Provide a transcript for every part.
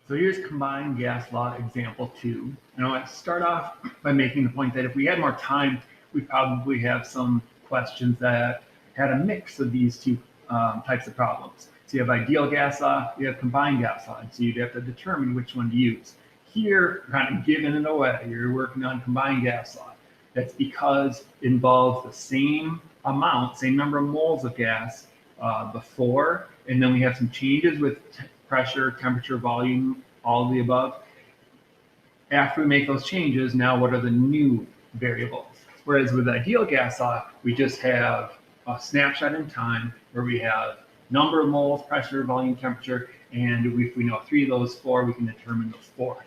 So here's combined gas law example 2. And I want to start off by making the point that if we had more time, we probably have some questions that had a mix of these two types of problems. So you have ideal gas law, you have combined gas law, and so you'd have to determine which one to use. Here, kind of giving it away, you're working on combined gas law. That's because it involves the same amount, same number of moles of gas before, and then we have some changes with pressure, temperature, volume, all of the above. After we make those changes, now what are the new variables? Whereas with ideal gas law, we just have a snapshot in time where we have number of moles, pressure, volume, temperature, and if we know 3 of those 4, we can determine the 4th.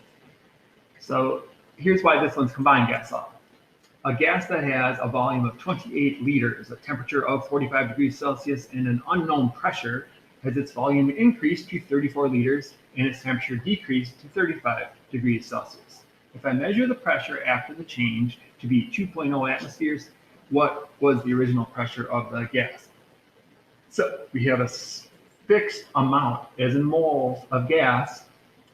So here's why this one's combined gas law. A gas that has a volume of 28 liters, a temperature of 45 degrees Celsius, and an unknown pressure has its volume increased to 34 liters and its temperature decreased to 35 degrees Celsius. If I measure the pressure after the change to be 2.0 atmospheres, what was the original pressure of the gas? So we have a fixed amount, as in moles of gas.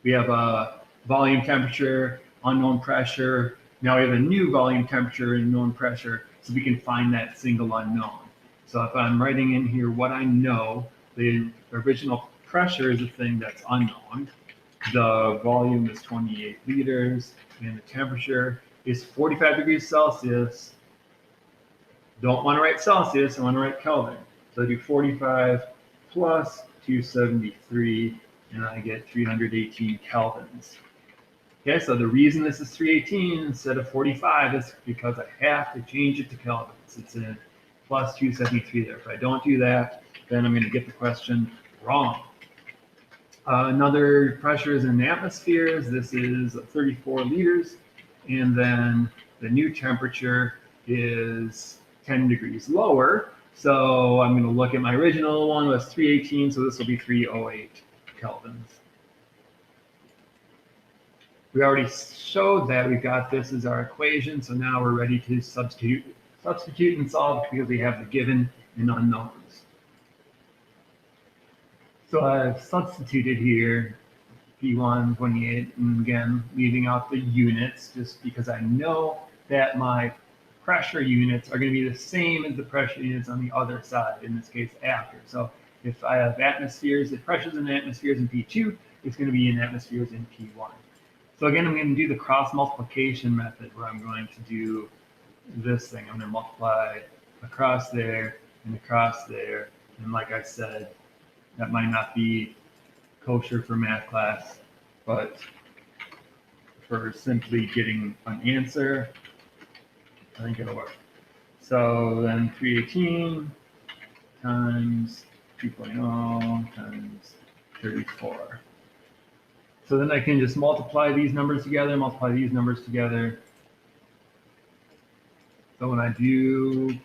We have a volume, temperature, unknown pressure. Now we have a new volume, temperature, and known pressure, so we can find that single unknown. So if I'm writing in here what I know, the original pressure is the thing that's unknown. The volume is 28 liters, and the temperature is 45 degrees Celsius. Don't want to write Celsius, I want to write Kelvin. So I do 45 plus 273, and I get 318 kelvins. Okay, so the reason this is 318 instead of 45 is because I have to change it to kelvins. It's a plus 273 there. If I don't do that, then I'm going to get the question wrong. Another pressure is in atmospheres. This is 34 liters. And then the new temperature is 10 degrees lower. So I'm going to look at my original one was 318, so this will be 308 kelvins. We already showed that we got this as our equation, so now we're ready to substitute and solve because we have the given and unknowns. So I've substituted here P1, 28, and again, leaving out the units just because I know that my pressure units are going to be the same as the pressure units on the other side, in this case after. So if I have atmospheres, the pressures in atmospheres in P2, it's going to be in atmospheres in P1. So again, I'm going to do the cross multiplication method where I'm going to do this thing. I'm going to multiply across there and across there. And like I said, that might not be kosher for math class, but for simply getting an answer, I think it'll work. So then 318 times 2.0 times 34. So then I can just multiply these numbers together, multiply these numbers together. So when I do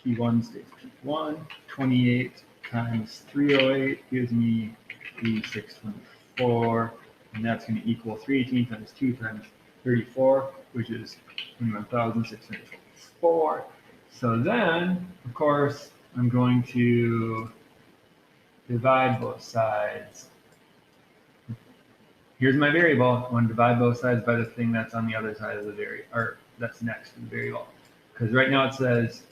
P1 stays P1, 28 times 308 gives me 8624, and that's going to equal 318 times 2 times 34, which is 21,644. So then, of course, I'm going to divide both sides. Here's my variable. I want to divide both sides by the thing that's on the other side of the variable, or that's next to the variable. Because right now it says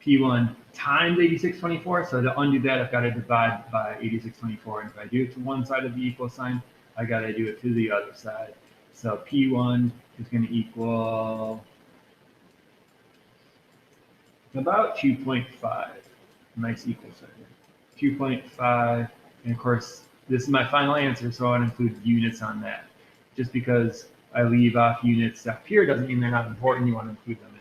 P1 times 8624. So to undo that, I've got to divide by 8624. And if I do it to one side of the equal sign, I got to do it to the other side. So P1 is going to equal about 2.5. Nice equal sign. 2.5, and of course, this is my final answer, so I want to include units on that. Just because I leave off units up here doesn't mean they're not important. You want to include them